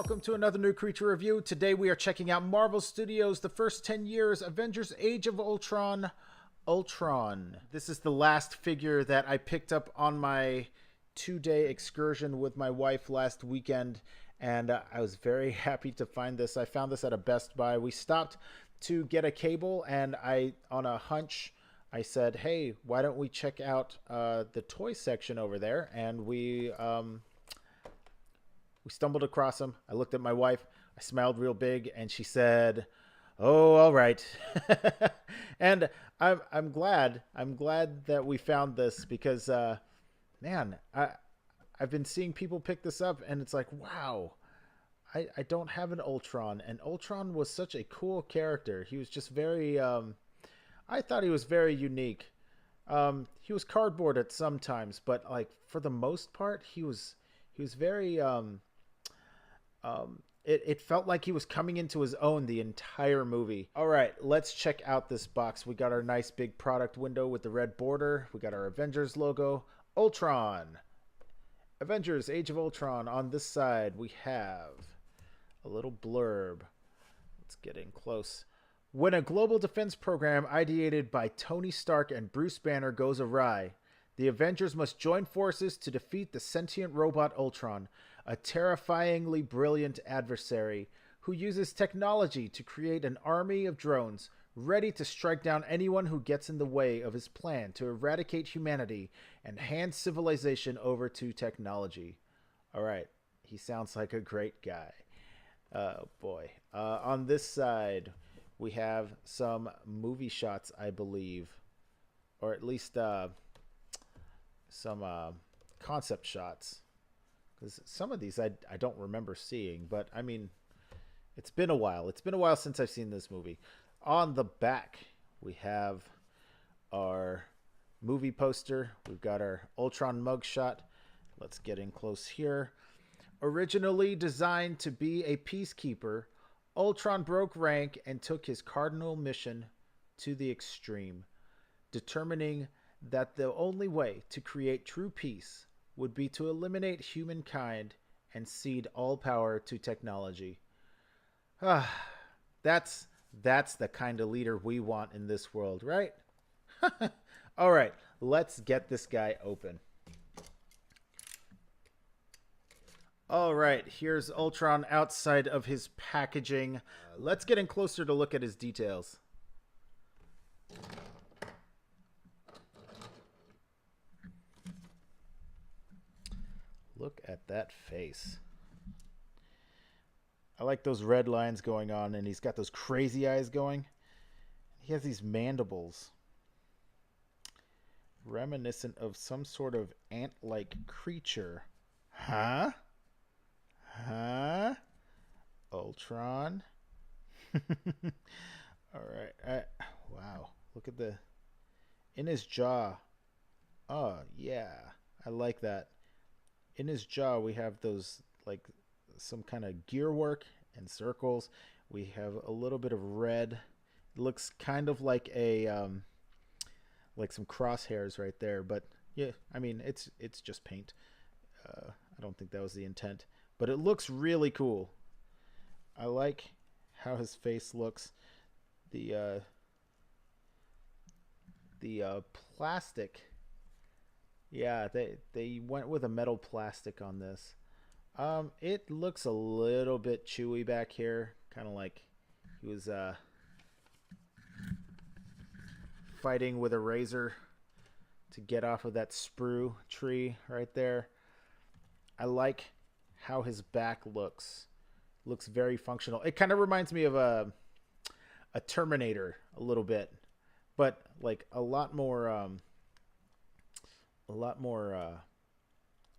welcome to another new creature review. Today we are checking out Marvel Studios' The First 10 Years Avengers Age of Ultron Ultron. This is the last figure that I picked up on my 2-day excursion with my wife last weekend, and I was very happy to find this. I found this at a Best Buy. We stopped to get a cable, and on a hunch, I said, hey, why don't we check out the toy section over there? And we stumbled across them. I looked at my wife. I smiled real big, and she said, "Oh, all right." And I'm glad that we found this because, man, I've been seeing people pick this up, and it's like, wow, I don't have an Ultron, and Ultron was such a cool character. He was just very, I thought he was very unique. He was cardboard at some times, but like for the most part, he was very it felt like he was coming into his own the entire movie. All right, let's check out this box. We got our nice big product window with the red border. We got our Avengers logo. Ultron. Avengers Age of Ultron. On this side, we have a little blurb. Let's get in close. When a global defense program ideated by Tony Stark and Bruce Banner goes awry, the Avengers must join forces to defeat the sentient robot Ultron, a terrifyingly brilliant adversary who uses technology to create an army of drones ready to strike down anyone who gets in the way of his plan to eradicate humanity and hand civilization over to technology. All right, he sounds like a great guy. Oh boy. On this side, we have some movie shots, I believe, or at least some concept shots. Because some of these I don't remember seeing, but I mean, it's been a while. It's been a while since I've seen this movie. On the back, we have our movie poster. We've got our Ultron mugshot. Let's get in close here. Originally designed to be a peacekeeper, Ultron broke rank and took his cardinal mission to the extreme, determining that the only way to create true peace would be to eliminate humankind and cede all power to technology. That's the kind of leader we want in this world, right? All right, let's get this guy open. All right, here's Ultron outside of his packaging. Let's get in closer to look at his details. Look at that face. I like those red lines going on, and he's got those crazy eyes going. He has these mandibles, reminiscent of some sort of ant-like creature. Huh? Huh? Ultron? All right. Wow. Look at in his jaw. Oh, yeah. I like that. In his jaw, we have those, like, some kind of gear work and circles. We have a little bit of red. It looks kind of like like some crosshairs right there. But, yeah, I mean, it's just paint. I don't think that was the intent. But it looks really cool. I like how his face looks. The plastic. Yeah, they went with a metal plastic on this. It looks a little bit chewy back here, kind of like he was fighting with a razor to get off of that sprue tree right there. I like how his back looks. Looks very functional. It kind of reminds me of a Terminator a little bit, but like a lot more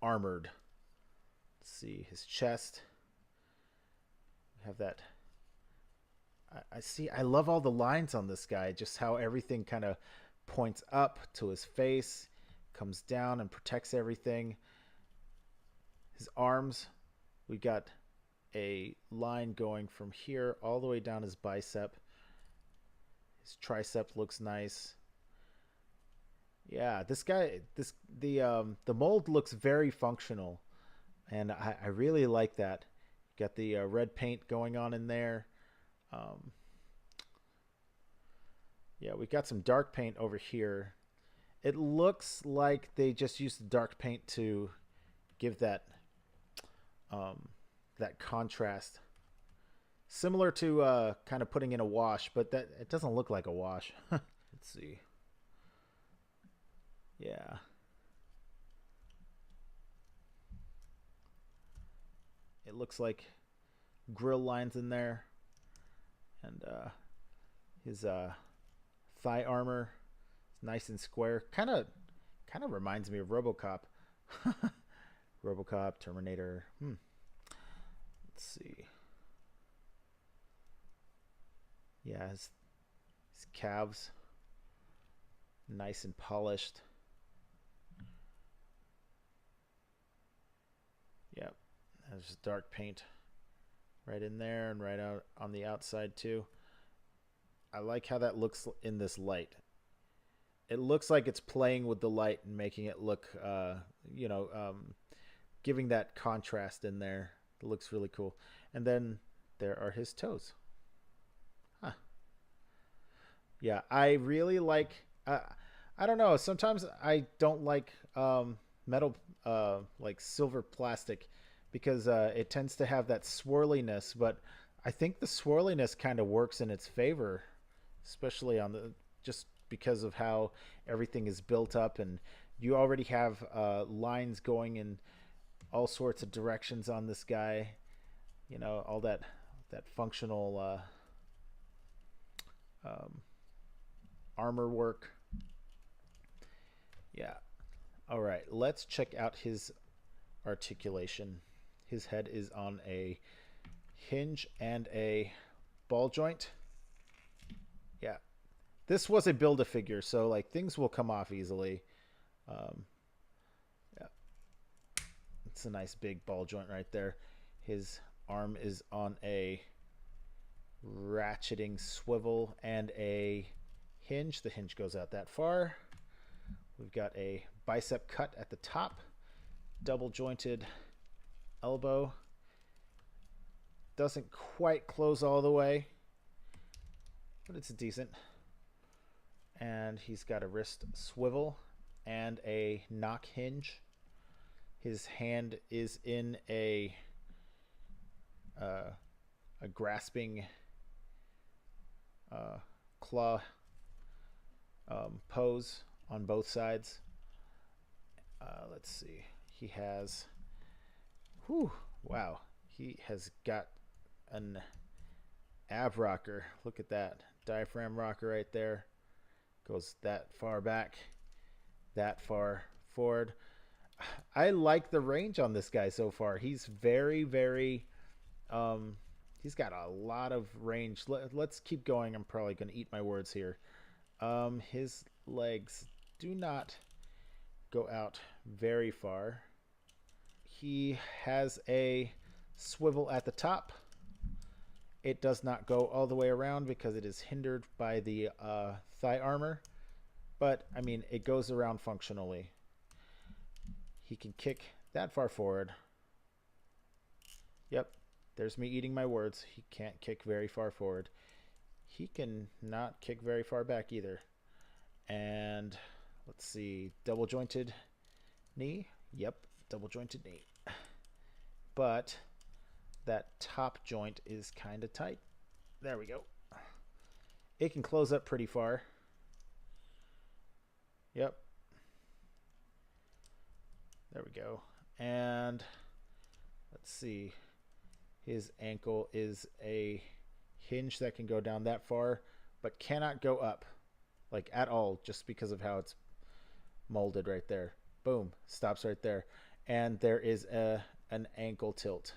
armored. Let's see his chest. We have that. I see. I love all the lines on this guy. Just how everything kind of points up to his face, comes down and protects everything. His arms, we got a line going from here all the way down his bicep. His tricep looks nice. Yeah, this guy, the mold looks very functional, and I really like that. Got the red paint going on in there. Um, yeah, we got some dark paint over here. It looks like they just used the dark paint to give um, that contrast, similar to kind of putting in a wash, but that it doesn't look like a wash. Let's see. Yeah, it looks like grill lines in there, and his thigh armor is nice and square. Kind of reminds me of RoboCop. RoboCop, Terminator. Let's see. Yeah, his calves nice and polished. Yep. There's dark paint right in there and right out on the outside too. I like how that looks in this light. It looks like it's playing with the light and making it look, giving that contrast in there. It looks really cool. And then there are his toes. Huh. Yeah, I really like. I don't know. Sometimes I don't like metal, like silver plastic, because it tends to have that swirliness. But I think the swirliness kind of works in its favor, especially on the just because of how everything is built up, and you already have lines going in all sorts of directions on this guy. You know, all that functional um, armor work. Yeah. All right, let's check out his articulation. His head is on a hinge and a ball joint. Yeah. This was a Build-A-Figure, so like things will come off easily. Um, yeah. It's a nice big ball joint right there. His arm is on a ratcheting swivel and a hinge. The hinge goes out that far. We've got a bicep cut at the top, double jointed elbow. Doesn't quite close all the way, but it's decent. And he's got a wrist swivel and a knock hinge. His hand is in a grasping claw pose on both sides. Let's see. He has, wow. He has got an ab rocker. Look at that. Diaphragm rocker right there. Goes that far back, that far forward. I like the range on this guy so far. He's very, very, he's got a lot of range. Let's keep going. I'm probably going to eat my words here. His legs do not go out very far. He has a swivel at the top. It does not go all the way around because it is hindered by the thigh armor. But, I mean, it goes around functionally. He can kick that far forward. Yep, there's me eating my words. He can't kick very far forward. He can not kick very far back either. And let's see, double jointed knee. Yep, double jointed knee. But that top joint is kind of tight. There we go. It can close up pretty far. Yep. There we go. And let's see. His ankle is a hinge that can go down that far, but cannot go up, like at all, just because of how it's molded right there. Boom. Stops right there. And there is an ankle tilt.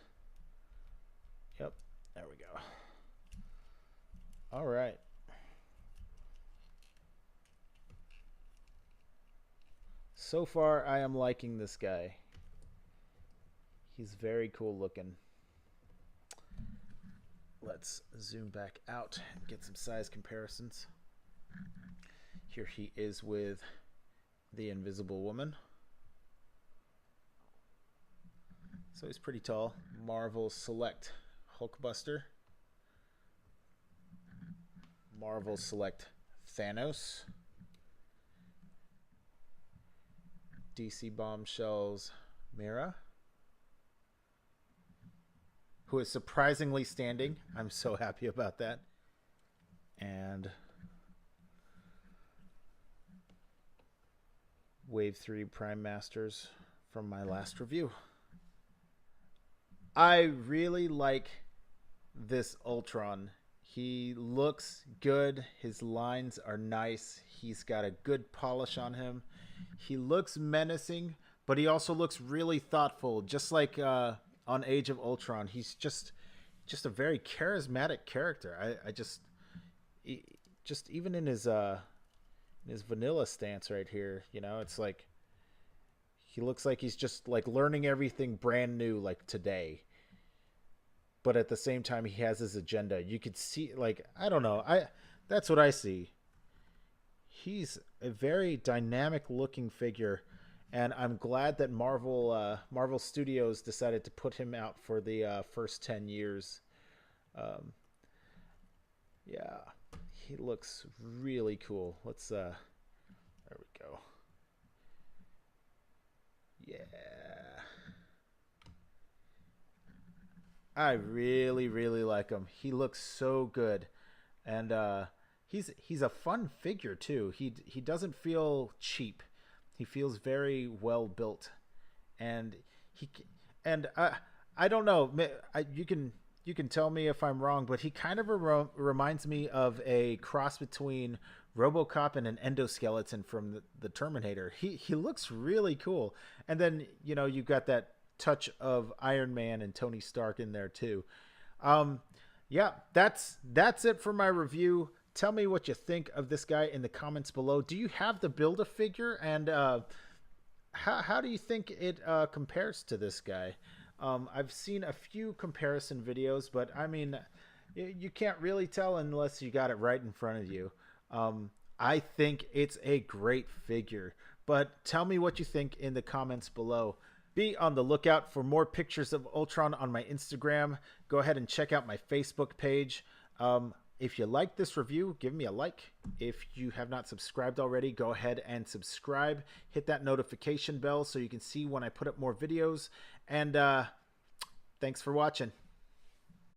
Yep. There we go. All right. So far, I am liking this guy. He's very cool looking. Let's zoom back out and get some size comparisons. Here he is with the Invisible Woman. So he's pretty tall. Marvel Select Hulkbuster. Marvel Select Thanos. DC Bombshells Mira, who is surprisingly standing. I'm so happy about that. And Wave 3 Prime Masters from my last review. I really like this Ultron. He looks good. His lines are nice. He's got a good polish on him. He looks menacing, but he also looks really thoughtful, just like on Age of Ultron. He's just a very charismatic character. I just even in his vanilla stance right here, you know, it's like he looks like he's just like learning everything brand new, like today. But at the same time, he has his agenda. You could see, like, I don't know. That's what I see. He's a very dynamic looking figure, and I'm glad that Marvel Studios decided to put him out for the first 10 years. Yeah, he looks really cool. Let's there we go. Yeah. I really, really like him. He looks so good, and he's a fun figure too. He doesn't feel cheap. He feels very well built, and I don't know. You can tell me if I'm wrong, but he kind of reminds me of a cross between RoboCop and an endoskeleton from the Terminator. He looks really cool, and then you know you got that touch of Iron Man and Tony Stark in there too. Yeah, that's it for my review. Tell me what you think of this guy in the comments below. Do you have the Build-A-Figure, and how do you think it compares to this guy? I've seen a few comparison videos, but I mean, you can't really tell unless you got it right in front of you. I think it's a great figure, but tell me what you think in the comments below. Be on the lookout for more pictures of Ultron on my Instagram. Go ahead and check out my Facebook page. If you like this review, give me a like. If you have not subscribed already, go ahead and subscribe. Hit that notification bell so you can see when I put up more videos. And thanks for watching.